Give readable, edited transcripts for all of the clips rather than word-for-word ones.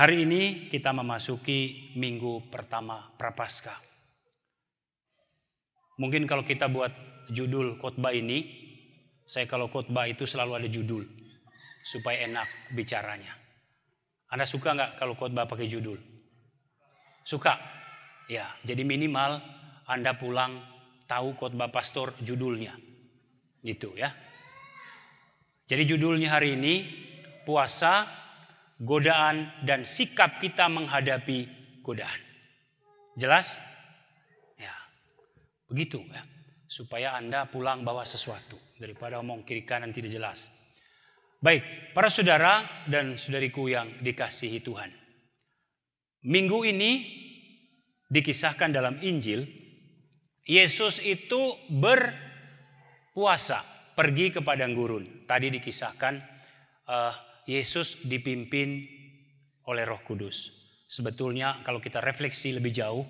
Hari ini kita memasuki minggu pertama Prapaskah. Mungkin kalau kita buat judul khotbah ini, saya kalau khotbah itu selalu ada judul supaya enak bicaranya. Anda suka nggak kalau khotbah pakai judul? Suka? Ya, jadi minimal Anda pulang tahu khotbah pastor judulnya. Gitu ya. Jadi judulnya hari ini puasa, godaan dan sikap kita menghadapi godaan. Jelas? Ya. Begitu ya. Supaya Anda pulang bawa sesuatu daripada omong kiri kanan tidak jelas. Baik, para saudara dan saudariku yang dikasihi Tuhan. Minggu ini dikisahkan dalam Injil, Yesus itu berpuasa, pergi ke padang gurun. Tadi dikisahkan Yesus dipimpin oleh Roh Kudus. Sebetulnya kalau kita refleksi lebih jauh,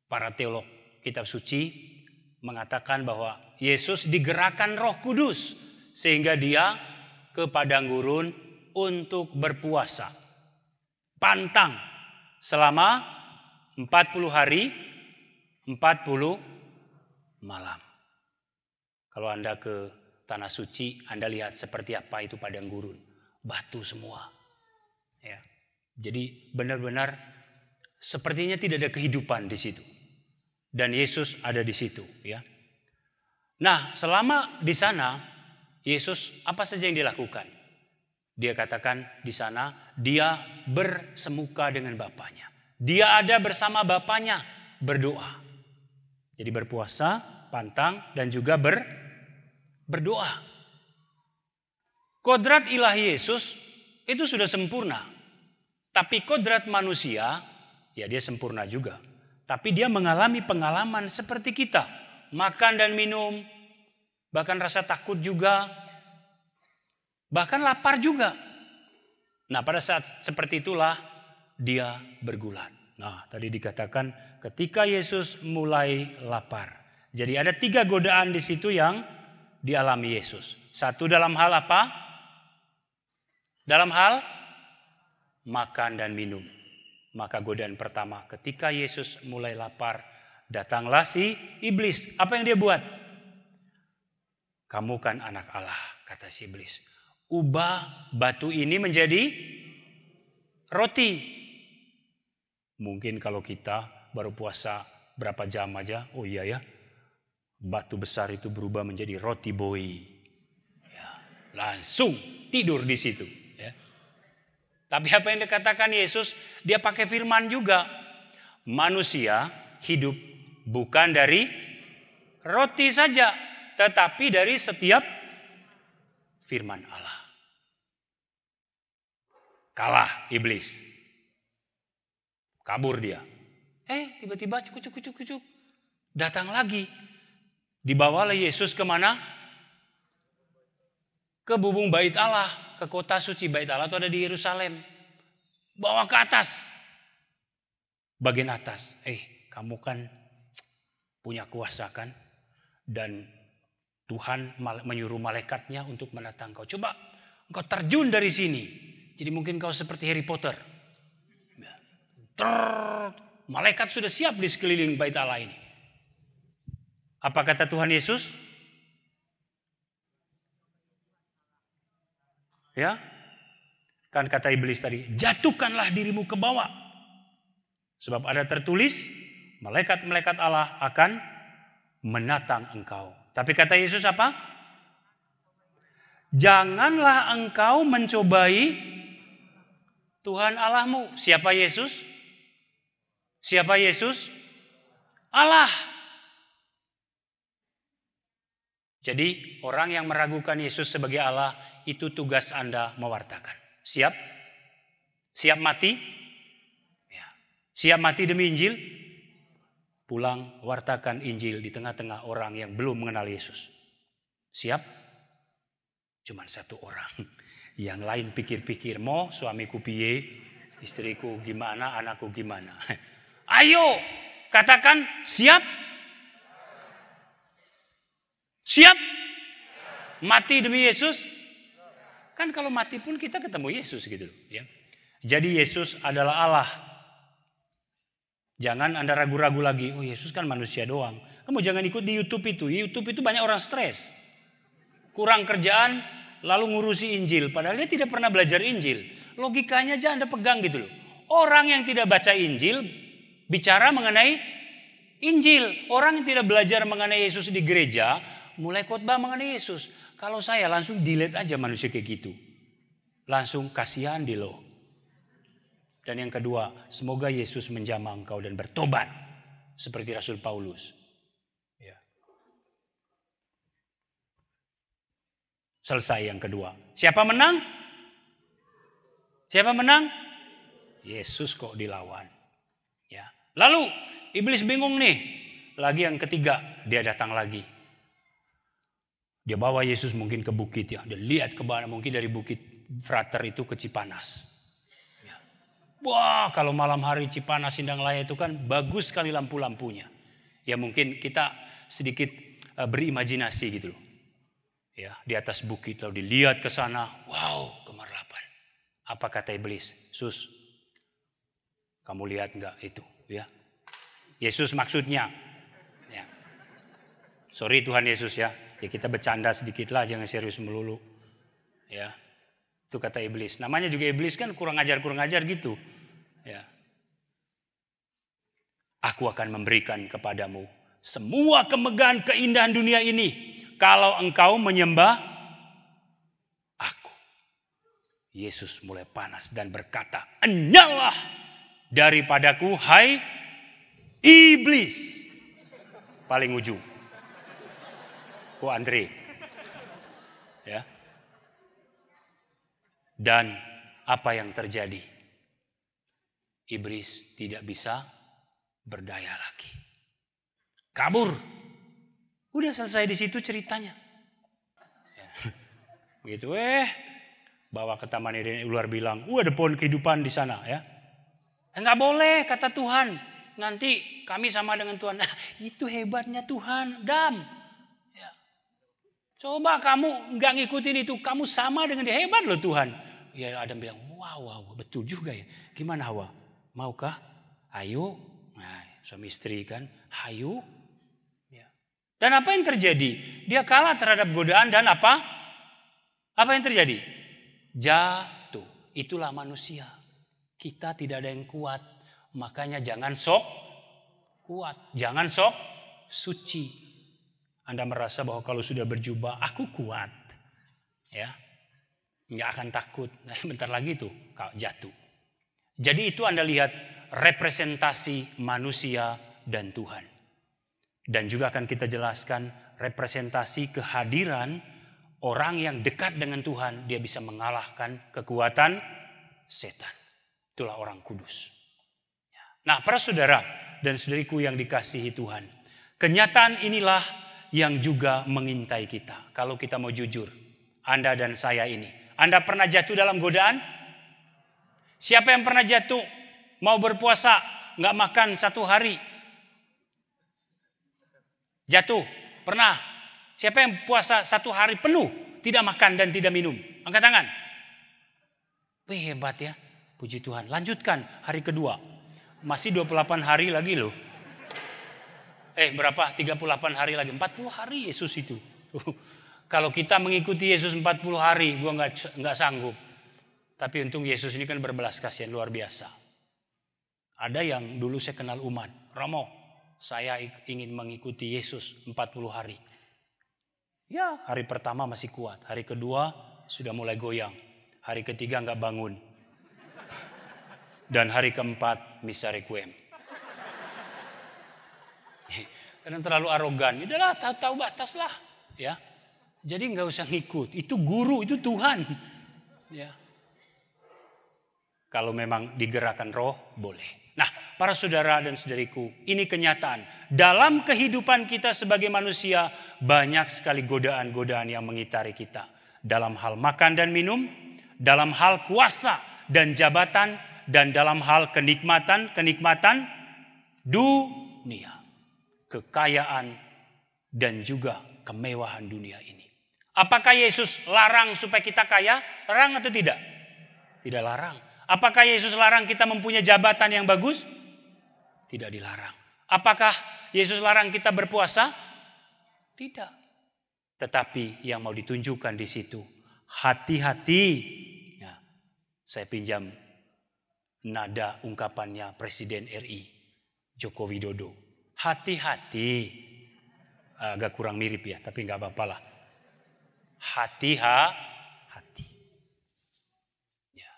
para teolog kitab suci mengatakan bahwa Yesus digerakkan Roh Kudus sehingga dia ke padang gurun untuk berpuasa. Pantang selama 40 hari, 40 malam. Kalau Anda ke Tanah Suci, Anda lihat seperti apa itu padang gurun. Batu semua. Ya. Jadi benar-benar sepertinya tidak ada kehidupan di situ. Dan Yesus ada di situ. Ya. Nah, selama di sana, Yesus apa saja yang dilakukan? Dia katakan di sana, dia bersemuka dengan Bapaknya. Dia ada bersama Bapaknya berdoa. Jadi berpuasa, pantang, dan juga berdoa. Kodrat ilahi Yesus itu sudah sempurna. Tapi kodrat manusia, ya dia sempurna juga. Tapi dia mengalami pengalaman seperti kita. Makan dan minum, bahkan rasa takut juga, bahkan lapar juga. Nah pada saat seperti itulah dia bergulat. Nah tadi dikatakan ketika Yesus mulai lapar. Jadi ada 3 godaan di situ yang dialami Yesus. Satu dalam hal apa? Dalam hal makan dan minum. Maka godaan pertama ketika Yesus mulai lapar, datanglah si iblis. Apa yang dia buat? Kamu kan anak Allah, kata si iblis. Ubah batu ini menjadi roti. Mungkin kalau kita baru puasa berapa jam aja, oh iya ya, batu besar itu berubah menjadi roti boy. Ya, langsung tidur di situ. Ya. Tapi apa yang dikatakan Yesus, dia pakai firman juga. Manusia hidup bukan dari roti saja, tetapi dari setiap firman Allah. Kalah iblis. Kabur dia. Tiba-tiba cukup. Datang lagi. Dibawalah Yesus kemana? Ke bubung bait Allah. Ke kota suci bait Allah itu ada di Yerusalem. Bawa ke atas. Bagian atas. Kamu kan punya kuasa kan? Dan Tuhan menyuruh malaikatnya untuk menatang kau. Coba engkau terjun dari sini. Jadi mungkin kau seperti Harry Potter. Malaikat sudah siap di sekeliling bait Allah ini. Apa kata Tuhan Yesus? Ya, kan kata iblis tadi, jatuhkanlah dirimu ke bawah. Sebab ada tertulis, malaikat-malaikat Allah akan menatang engkau. Tapi kata Yesus apa? Janganlah engkau mencobai Tuhan Allahmu. Siapa Yesus? Siapa Yesus? Allah. Jadi orang yang meragukan Yesus sebagai Allah, itu tugas Anda mewartakan. Siap? Siap mati? Ya. Siap mati demi Injil? Pulang wartakan Injil di tengah-tengah orang yang belum mengenal Yesus. Siap? Cuman 1 orang. Yang lain pikir-pikir, mau suamiku piye, istriku gimana, anakku gimana. Ayo, katakan siap? Siap? Mati demi Yesus? Kan kalau mati pun kita ketemu Yesus gitu ya. Jadi Yesus adalah Allah. Jangan Anda ragu-ragu lagi, oh Yesus kan manusia doang. Kamu jangan ikut di YouTube itu. YouTube itu banyak orang stres. Kurang kerjaan, lalu ngurusi Injil. Padahal dia tidak pernah belajar Injil. Logikanya aja Anda pegang gitu loh. Orang yang tidak baca Injil, bicara mengenai Injil. Orang yang tidak belajar mengenai Yesus di gereja, mulai khotbah mengenai Yesus. Kalau saya langsung delete aja manusia kayak gitu. Langsung kasihan di lo. Dan yang kedua, semoga Yesus menjamah engkau dan bertobat. Seperti Rasul Paulus. Ya. Selesai yang kedua. Siapa menang? Siapa menang? Yesus kok dilawan. Ya. Lalu iblis bingung nih. Lagi yang ketiga, dia datang lagi. Dia bawa Yesus mungkin ke bukit ya. Dia lihat ke mana, mungkin dari bukit Frater itu ke Cipanas. Ya. Wah, kalau malam hari Cipanas Sindanglaya itu kan bagus sekali lampu-lampunya. Ya mungkin kita sedikit berimajinasi gitu loh. Ya, di atas bukit lalu dilihat ke sana, wow, gemerlapan. Apa kata iblis? Sus, kamu lihat enggak itu, ya? Yesus maksudnya. Ya. Sorry Tuhan Yesus ya. Ya kita bercanda sedikit lah, jangan serius melulu. Ya. Itu kata iblis. Namanya juga iblis kan kurang ajar gitu. Ya. Aku akan memberikan kepadamu semua kemegahan keindahan dunia ini kalau engkau menyembah aku. Yesus mulai panas dan berkata, enyahlah daripadaku hai iblis. Paling ujung. Ko Andre. Ya. Dan apa yang terjadi? Iblis tidak bisa berdaya lagi. Kabur. Udah selesai di situ ceritanya. Ya. Begitu bawa ke Taman Eden, ular bilang, ada pohon kehidupan di sana ya. Enggak boleh kata Tuhan. Nanti kami sama dengan Tuhan. Nah, itu hebatnya Tuhan, Adam. Ya. Coba kamu enggak ngikutin itu, kamu sama dengan dia, hebat loh Tuhan. Ya Adam bilang, wow, betul juga ya. Gimana Hawa? Maukah? Ayo. Nah, suami istri kan, ayo. Ya. Dan apa yang terjadi? Dia kalah terhadap godaan dan apa? Apa yang terjadi? Jatuh. Itulah manusia. Kita tidak ada yang kuat. Makanya jangan sok kuat. Jangan sok suci. Anda merasa bahwa kalau sudah berjubah, aku kuat. Ya. Nggak akan takut. Nah, bentar lagi tuh jatuh. Jadi itu Anda lihat representasi manusia dan Tuhan. Dan juga akan kita jelaskan representasi kehadiran orang yang dekat dengan Tuhan. Dia bisa mengalahkan kekuatan setan. Itulah orang kudus. Nah, para saudara dan saudariku yang dikasihi Tuhan. Kenyataan inilah yang juga mengintai kita. Kalau kita mau jujur. Anda dan saya ini. Anda pernah jatuh dalam godaan? Siapa yang pernah jatuh? Mau berpuasa, nggak makan 1 hari. Jatuh, pernah. Siapa yang puasa 1 hari penuh, tidak makan dan tidak minum? Angkat tangan. Wih, hebat ya, puji Tuhan. Lanjutkan hari kedua. Masih 28 hari lagi loh. Berapa? 38 hari lagi. 40 hari Yesus itu. Kalau kita mengikuti Yesus 40 hari, gue nggak sanggup. Tapi untung Yesus ini kan berbelas kasihan luar biasa. Ada yang dulu saya kenal umat. Romo, saya ingin mengikuti Yesus 40 hari. Ya, hari pertama masih kuat. Hari kedua sudah mulai goyang. Hari ketiga nggak bangun. Dan hari keempat misa requiem. Karena terlalu arogan. Udahlah, tahu batas lah. Ya. Jadi nggak usah ngikut. Itu guru, itu Tuhan. Ya. Kalau memang digerakkan roh, boleh. Nah, para saudara dan saudariku, ini kenyataan. Dalam kehidupan kita sebagai manusia, banyak sekali godaan-godaan yang mengitari kita. Dalam hal makan dan minum, dalam hal kuasa dan jabatan, dan dalam hal kenikmatan dunia. Kekayaan dan juga kemewahan dunia ini. Apakah Yesus larang supaya kita kaya? Larang atau tidak? Tidak larang. Apakah Yesus larang kita mempunyai jabatan yang bagus? Tidak dilarang. Apakah Yesus larang kita berpuasa? Tidak. Tetapi yang mau ditunjukkan di situ, hati-hati. Ya, saya pinjam nada ungkapannya Presiden RI Joko Widodo. Hati-hati. Agak kurang mirip ya, tapi nggak apa-apa lah. Hati-hati. Ya.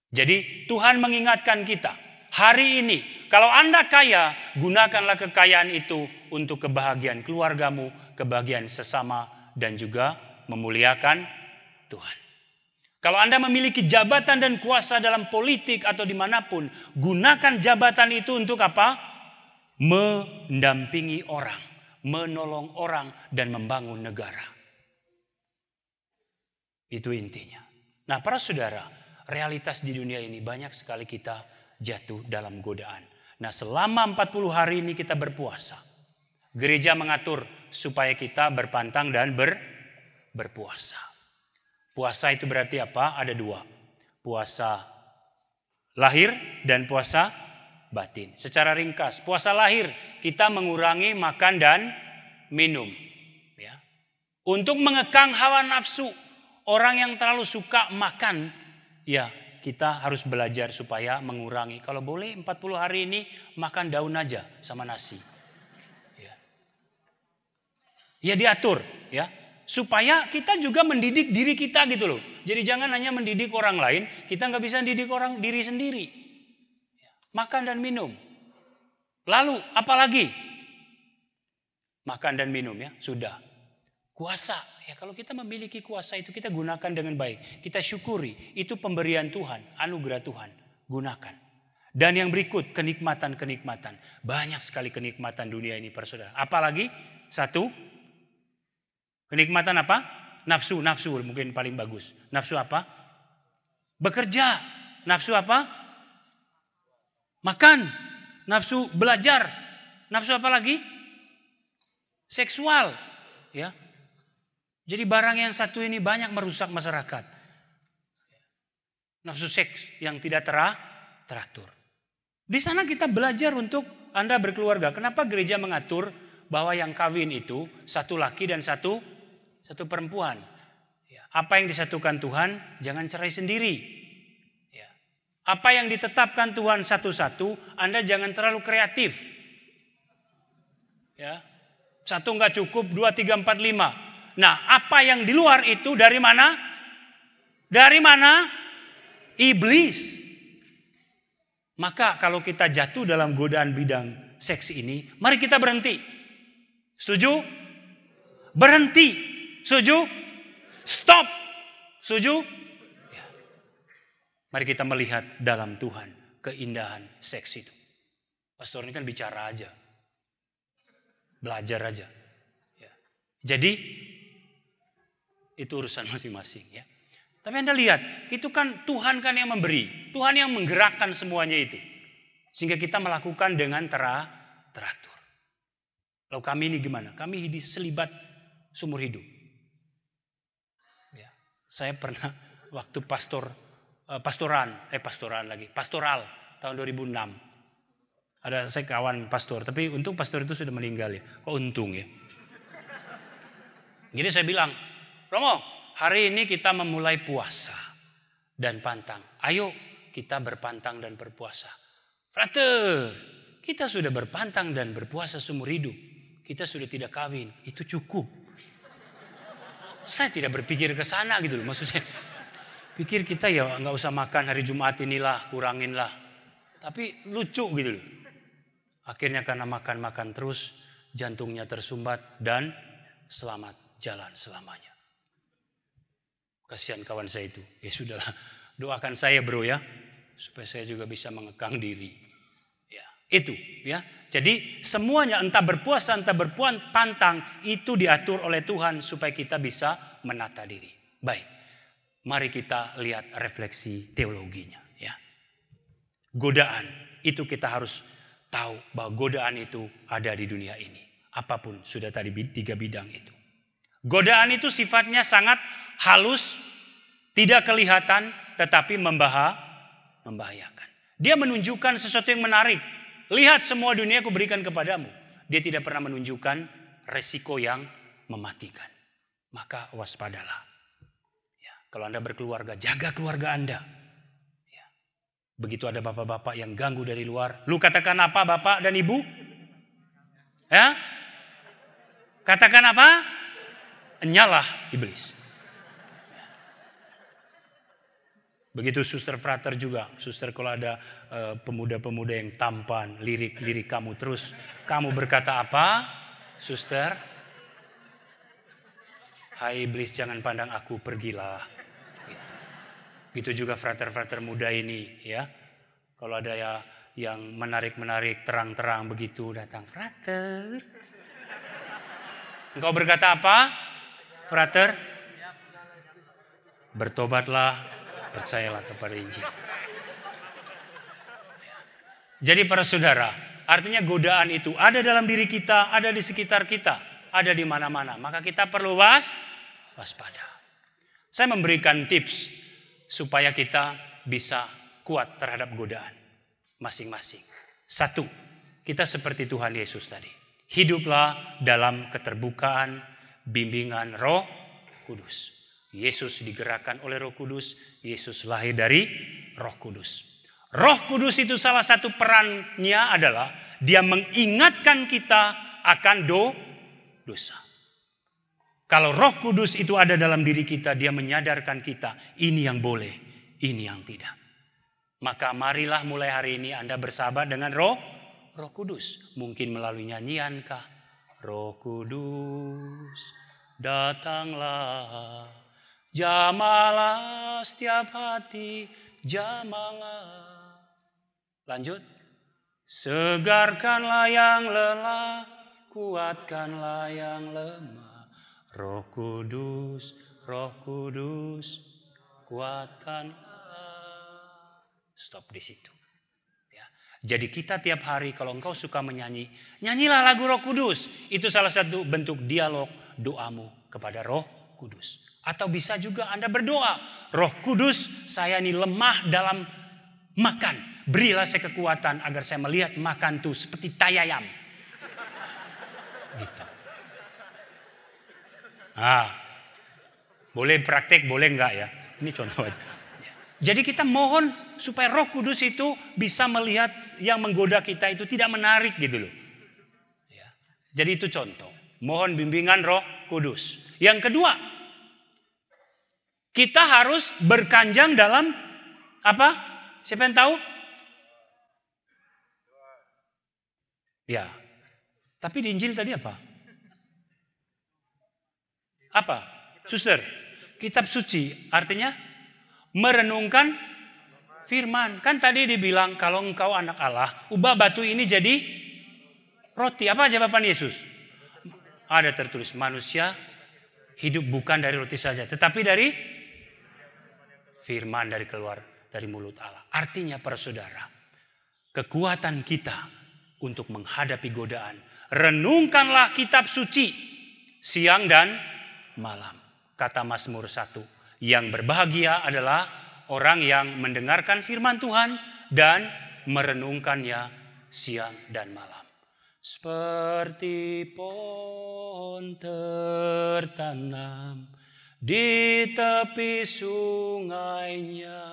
Jadi Tuhan mengingatkan kita, hari ini kalau Anda kaya, gunakanlah kekayaan itu untuk kebahagiaan keluargamu, kebahagiaan sesama, dan juga memuliakan Tuhan. Kalau Anda memiliki jabatan dan kuasa dalam politik atau dimanapun, gunakan jabatan itu untuk apa? Mendampingi orang, menolong orang, dan membangun negara. Itu intinya. Nah, para saudara, realitas di dunia ini banyak sekali kita jatuh dalam godaan. Nah, selama 40 hari ini kita berpuasa. Gereja mengatur supaya kita berpantang dan berpuasa. Puasa itu berarti apa? Ada dua. Puasa lahir dan puasa batin. Secara ringkas, puasa lahir kita mengurangi makan dan minum. Ya. Untuk mengekang hawa nafsu. Orang yang terlalu suka makan, ya kita harus belajar supaya mengurangi. Kalau boleh 40 hari ini makan daun aja sama nasi. Ya diatur ya. Supaya kita juga mendidik diri kita gitu loh. Jadi jangan hanya mendidik orang lain, kita nggak bisa mendidik orang diri sendiri. Makan dan minum. Lalu apalagi? Makan dan minum ya, sudah. Kuasa, ya kalau kita memiliki kuasa itu kita gunakan dengan baik. Kita syukuri, itu pemberian Tuhan, anugerah Tuhan. Gunakan. Dan yang berikut, kenikmatan-kenikmatan. Banyak sekali kenikmatan dunia ini, saudara. Apalagi? Satu, kenikmatan apa? Nafsu mungkin paling bagus. Nafsu apa? Bekerja. Nafsu apa? Makan. Nafsu belajar. Nafsu apa lagi? Seksual. Ya. Jadi barang yang satu ini banyak merusak masyarakat. Nafsu seks yang tidak teratur. Di sana kita belajar untuk Anda berkeluarga. Kenapa gereja mengatur bahwa yang kawin itu satu laki dan satu perempuan. Apa yang disatukan Tuhan, jangan cerai sendiri. Apa yang ditetapkan Tuhan satu-satu, Anda jangan terlalu kreatif. Ya. Satu nggak cukup, 2, 3, 4, 5. Nah, apa yang di luar itu dari mana? Dari mana? Iblis. Maka kalau kita jatuh dalam godaan bidang seks ini, mari kita berhenti. Setuju? Berhenti. Setuju? Stop. Setuju? Ya. Mari kita melihat dalam Tuhan keindahan seks itu. Pastor ini kan bicara aja. Belajar aja. Ya. Jadi itu urusan masing-masing ya. Tapi Anda lihat, itu kan Tuhan kan yang memberi. Tuhan yang menggerakkan semuanya itu. Sehingga kita melakukan dengan teratur. Lalu kami ini gimana? Kami diselibat seumur hidup. Ya. Saya pernah waktu pastoral tahun 2006. Ada saya kawan pastor, tapi untung pastor itu sudah meninggal ya. Kok untung ya. Jadi saya bilang, Romo, hari ini kita memulai puasa dan pantang. Ayo kita berpantang dan berpuasa. Frater, kita sudah berpantang dan berpuasa seumur hidup. Kita sudah tidak kawin, itu cukup. Saya tidak berpikir ke sana gitu loh. Maksudnya, pikir kita ya nggak usah makan hari Jumat inilah, kuranginlah. Tapi lucu gitu loh. Akhirnya karena makan terus, jantungnya tersumbat dan selamat jalan selamanya. Kasihan kawan saya itu. Ya sudahlah, doakan saya bro ya, supaya saya juga bisa mengekang diri. Ya, itu ya. Jadi semuanya entah berpuasa, entah berpantang itu diatur oleh Tuhan supaya kita bisa menata diri. Baik, mari kita lihat refleksi teologinya ya. Godaan itu kita harus tahu bahwa godaan itu ada di dunia ini. Apapun sudah tadi 3 bidang itu. Godaan itu sifatnya sangat halus, tidak kelihatan, tetapi membahayakan. Dia menunjukkan sesuatu yang menarik. Lihat semua dunia aku berikan kepadamu. Dia tidak pernah menunjukkan resiko yang mematikan. Maka waspadalah. Ya, kalau Anda berkeluarga, jaga keluarga Anda. Ya. Begitu ada bapak-bapak yang ganggu dari luar. Lu katakan apa bapak dan ibu? Ya? Katakan apa? Nyalah iblis. Begitu suster frater juga. Suster kalau ada pemuda-pemuda yang tampan, lirik kamu terus. Kamu berkata apa? Suster? Hai iblis, jangan pandang aku, pergilah. Gitu. Gitu juga frater-frater muda ini, ya. Kalau ada yang menarik-menarik, terang-terang begitu datang, frater. Engkau berkata apa? Frater? Bertobatlah. Percayalah kepada Injil. Jadi para saudara, artinya godaan itu ada dalam diri kita, ada di sekitar kita, ada di mana-mana. Maka kita perlu waspada. Saya memberikan tips supaya kita bisa kuat terhadap godaan masing-masing. 1, kita seperti Tuhan Yesus tadi. Hiduplah dalam keterbukaan bimbingan Roh Kudus. Yesus digerakkan oleh Roh Kudus. Yesus lahir dari Roh Kudus. Roh Kudus itu salah satu perannya adalah dia mengingatkan kita akan dosa. Kalau Roh Kudus itu ada dalam diri kita, dia menyadarkan kita ini yang boleh, ini yang tidak. Maka marilah mulai hari ini Anda bersahabat dengan Roh Kudus. Mungkin melalui nyanyian kah? Roh Kudus datanglah. Jamalah setiap hati, jamalah. Lanjut. Segarkanlah yang lelah, kuatkanlah yang lemah. Roh Kudus, kuatkanlah. Stop di situ. Ya. Jadi kita tiap hari kalau engkau suka menyanyi, nyanyilah lagu Roh Kudus. Itu salah satu bentuk dialog doamu kepada Roh Kudus. Atau bisa juga Anda berdoa, Roh Kudus, saya ini lemah dalam makan. Berilah saya kekuatan agar saya melihat makan tuh seperti tai ayam. Gitu. Boleh praktek, boleh enggak ya? Ini contoh aja. Jadi kita mohon supaya Roh Kudus itu bisa melihat yang menggoda kita itu tidak menarik gitu loh. Ya. Jadi itu contoh. Mohon bimbingan Roh Kudus. Yang kedua, kita harus berkanjang dalam apa? Siapa yang tahu? Ya. Tapi di Injil tadi apa? Apa? Suster, kitab suci artinya merenungkan firman. Kan tadi dibilang kalau engkau anak Allah, ubah batu ini jadi roti. Apa jawaban Yesus? Ada tertulis, manusia hidup bukan dari roti saja, tetapi dari firman dari keluar dari mulut Allah. Artinya para saudara, kekuatan kita untuk menghadapi godaan. Renungkanlah kitab suci siang dan malam. Kata Mazmur 1, yang berbahagia adalah orang yang mendengarkan firman Tuhan dan merenungkannya siang dan malam. Seperti pohon tertanam di tepi sungainya.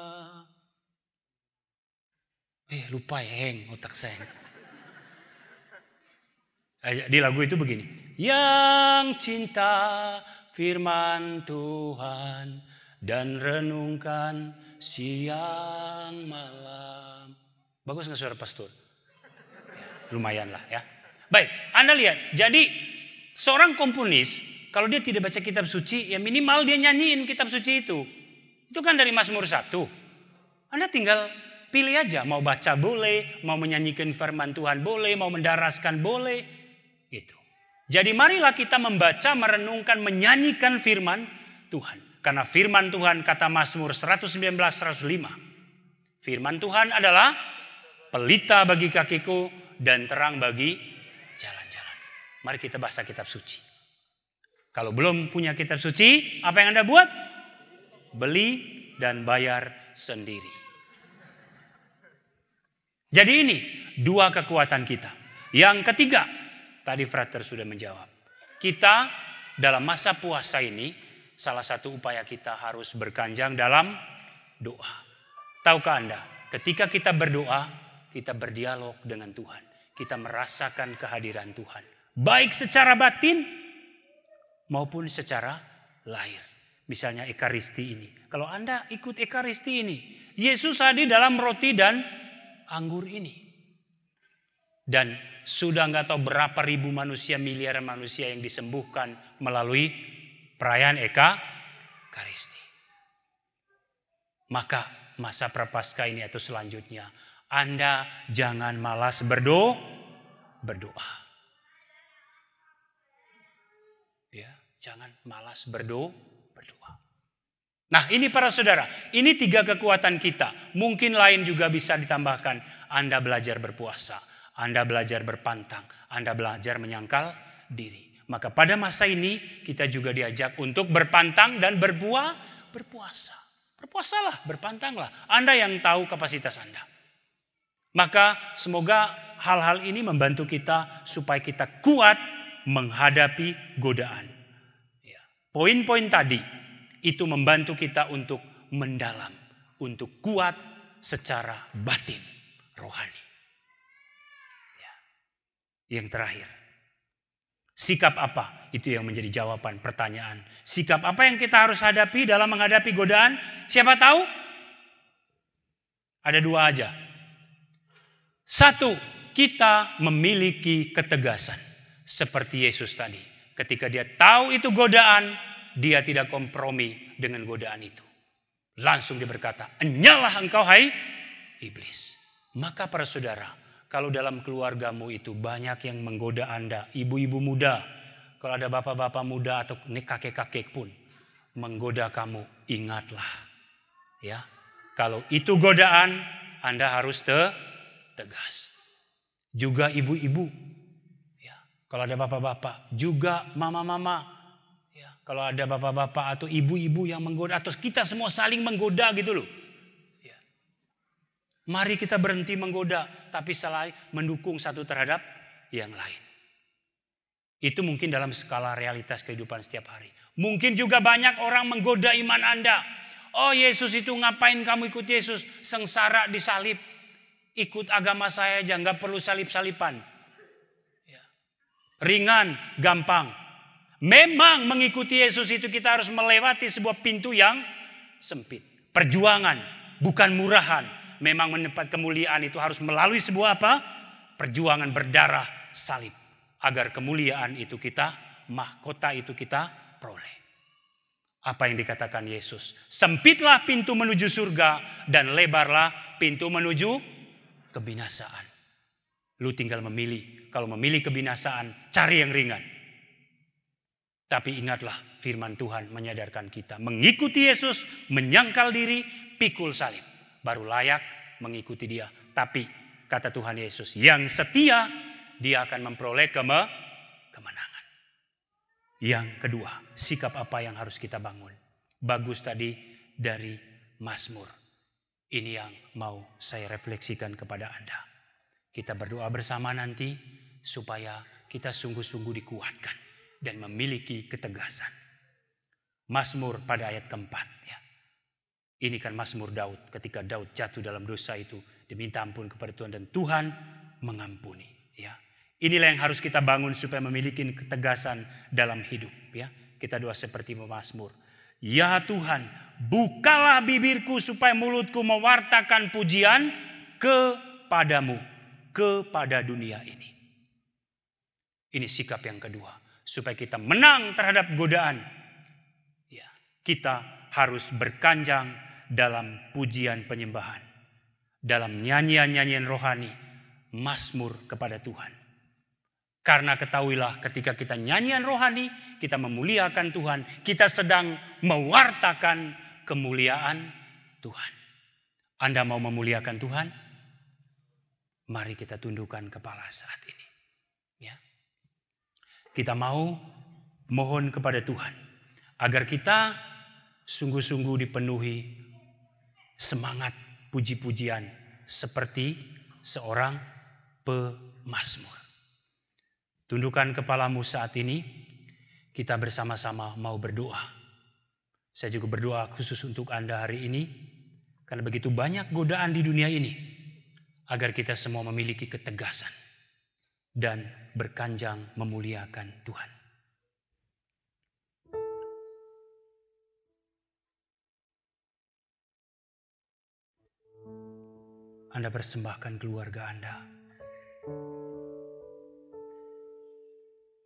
Lupa ya, otak saya. Di lagu itu begini. Yang cinta firman Tuhan dan renungkan siang malam. Bagus nggak suara pastor? Lumayan lah ya. Baik, Anda lihat. Jadi seorang komponis, kalau dia tidak baca kitab suci, ya minimal dia nyanyiin kitab suci itu. Itu kan dari Mazmur 1. Anda tinggal pilih aja. Mau baca boleh, mau menyanyikan firman Tuhan boleh, mau mendaraskan boleh. Gitu. Jadi marilah kita membaca, merenungkan, menyanyikan firman Tuhan. Karena firman Tuhan kata Mazmur 119:105. Firman Tuhan adalah pelita bagi kakiku dan terang bagi jalan-jalan. Mari kita baca kitab suci. Kalau belum punya kitab suci, apa yang Anda buat? Beli dan bayar sendiri. Jadi ini dua kekuatan kita. Yang ketiga, tadi Frater sudah menjawab. Kita dalam masa puasa ini, salah satu upaya kita harus berkanjang dalam doa. Tahukah Anda, ketika kita berdoa, kita berdialog dengan Tuhan. Kita merasakan kehadiran Tuhan. Baik secara batin maupun secara lahir. Misalnya Ekaristi ini. Kalau Anda ikut Ekaristi ini, Yesus hadir dalam roti dan anggur ini. Dan sudah nggak tahu berapa ribu manusia, miliaran manusia yang disembuhkan melalui perayaan Ekaristi. Maka masa Prapaskah ini atau selanjutnya, Anda jangan malas berdoa. Ya, jangan malas berdoa. Nah, ini para saudara, ini 3 kekuatan kita. Mungkin lain juga bisa ditambahkan. Anda belajar berpuasa, Anda belajar berpantang, Anda belajar menyangkal diri. Maka pada masa ini kita juga diajak untuk berpantang dan berpuasa. Berpuasalah, berpantanglah. Anda yang tahu kapasitas Anda. Maka semoga hal-hal ini membantu kita supaya kita kuat menghadapi godaan. Ya. Poin-poin tadi itu membantu kita untuk mendalam, untuk kuat secara batin, rohani. Ya. Yang terakhir, sikap apa? Itu yang menjadi jawaban pertanyaan. Sikap apa yang kita harus hadapi dalam menghadapi godaan? Siapa tahu? Ada 2 aja. 1, kita memiliki ketegasan. Seperti Yesus tadi. Ketika dia tahu itu godaan, dia tidak kompromi dengan godaan itu. Langsung dia berkata, "Enyalah engkau hai iblis." Maka para saudara, kalau dalam keluargamu itu banyak yang menggoda Anda, ibu-ibu muda, kalau ada bapak-bapak muda atau kakek-kakek pun menggoda kamu, ingatlah. Ya, kalau itu godaan, Anda harus tegas. Juga ibu-ibu, ya, kalau ada bapak-bapak, juga mama-mama. Kalau ada bapak-bapak atau ibu-ibu yang menggoda, atau kita semua saling menggoda gitu loh. Ya. Mari kita berhenti menggoda, tapi saling mendukung satu terhadap yang lain. Itu mungkin dalam skala realitas kehidupan setiap hari. Mungkin juga banyak orang menggoda iman Anda. Oh, Yesus itu ngapain kamu ikut Yesus? Sengsara disalib. Ikut agama saya aja, nggak perlu salib-saliban. Ya. Ringan, gampang. Memang mengikuti Yesus itu kita harus melewati sebuah pintu yang sempit. Perjuangan, bukan murahan. Memang mendapat kemuliaan itu harus melalui sebuah apa? Perjuangan berdarah salib. Agar kemuliaan itu kita, mahkota itu kita peroleh. Apa yang dikatakan Yesus? Sempitlah pintu menuju surga dan lebarlah pintu menuju kebinasaan. Lu tinggal memilih. Kalau memilih kebinasaan, cari yang ringan. Tapi ingatlah firman Tuhan menyadarkan kita. Mengikuti Yesus, menyangkal diri, pikul salib. Baru layak mengikuti dia. Tapi kata Tuhan Yesus, yang setia dia akan memperoleh kemenangan. Yang kedua, sikap apa yang harus kita bangun? Bagus tadi dari Mazmur. Ini yang mau saya refleksikan kepada Anda. Kita berdoa bersama nanti supaya kita sungguh-sungguh dikuatkan dan memiliki ketegasan. Mazmur pada ayat keempat. Ya. Ini kan Mazmur Daud. Ketika Daud jatuh dalam dosa itu, diminta ampun kepada Tuhan dan Tuhan mengampuni. Ya. Inilah yang harus kita bangun supaya memiliki ketegasan dalam hidup. Ya. Kita doa seperti Mazmur. Ya Tuhan, bukalah bibirku supaya mulutku mewartakan pujian kepadamu, kepada dunia ini. Ini sikap yang kedua. Supaya kita menang terhadap godaan. Ya, kita harus berkanjang dalam pujian penyembahan. Dalam nyanyian-nyanyian rohani. Mazmur kepada Tuhan. Karena ketahuilah ketika kita nyanyian rohani. Kita memuliakan Tuhan. Kita sedang mewartakan kemuliaan Tuhan. Anda mau memuliakan Tuhan? Mari kita tundukkan kepala saat ini. Ya. Kita mau mohon kepada Tuhan agar kita sungguh-sungguh dipenuhi semangat puji-pujian seperti seorang pemazmur. Tundukkan kepalamu saat ini, kita bersama-sama mau berdoa. Saya juga berdoa khusus untuk Anda hari ini, karena begitu banyak godaan di dunia ini, agar kita semua memiliki ketegasan dan berkanjang memuliakan Tuhan. Anda persembahkan keluarga Anda.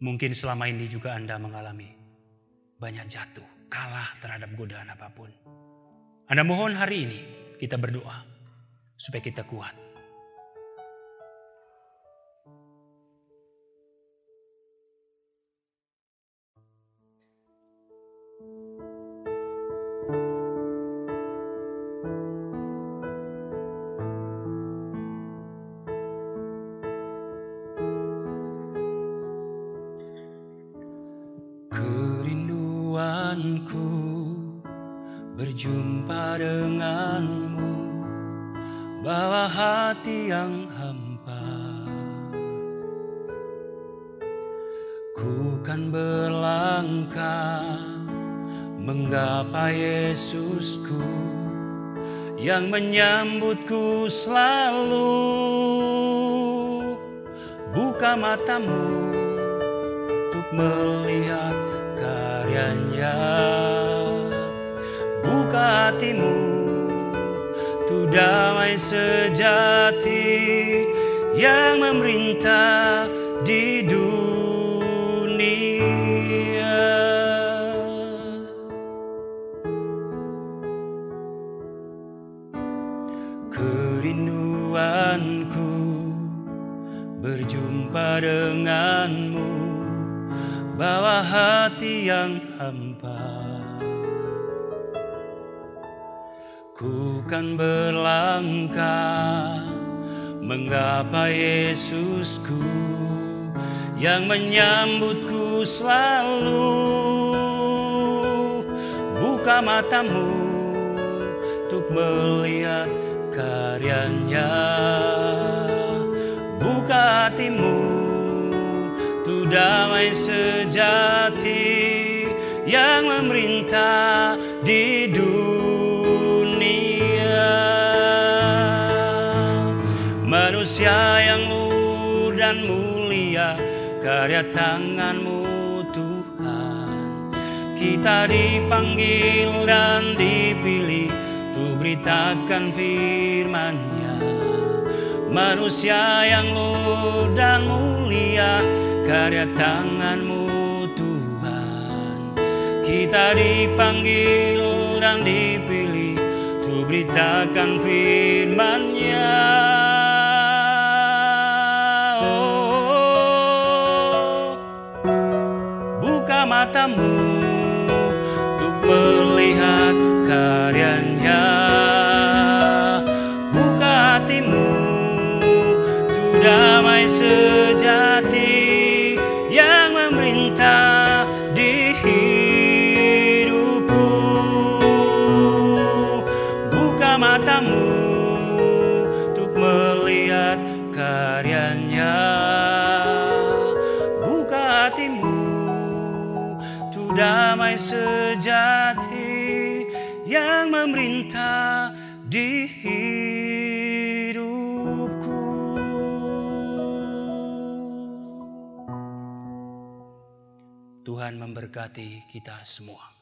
Mungkin selama ini juga Anda mengalami banyak jatuh, kalah terhadap godaan apapun. Anda mohon hari ini kita berdoa supaya kita kuat. Kerinduanku berjumpa denganmu, bawa hati yang hampa. Ku kan berlangkah menggapai Yesusku yang menyambutku selalu. Buka matamu untuk melihat karyanya, buka hatimu tuh damai sejati yang memerintah di dunia. Kerinduanku berjumpa denganmu, bawa hati yang hampa. Ku kan berlangkah menggapai Yesusku yang menyambutku selalu. Buka matamu untuk melihat karyanya, buka hatimu tuh damai sejati yang memerintah di dunia. Manusia yang luhur dan mulia, karya tanganmu Tuhan. Kita dipanggil dan dipilih untuk beritakan firman-Nya. Manusia yang luhur dan mulia, karya tanganmu Tuhan. Kita dipanggil dan dipilih untuk beritakan firman-Nya. Oh, buka matamu untuk melihat karyanya, buka hatimu tuh damai sejati yang memerintah di hidupku. Buka matamu untuk melihat karyanya, buka hatimu tuh damai sejati yang memerintah di hidupku. Tuhan memberkati kita semua.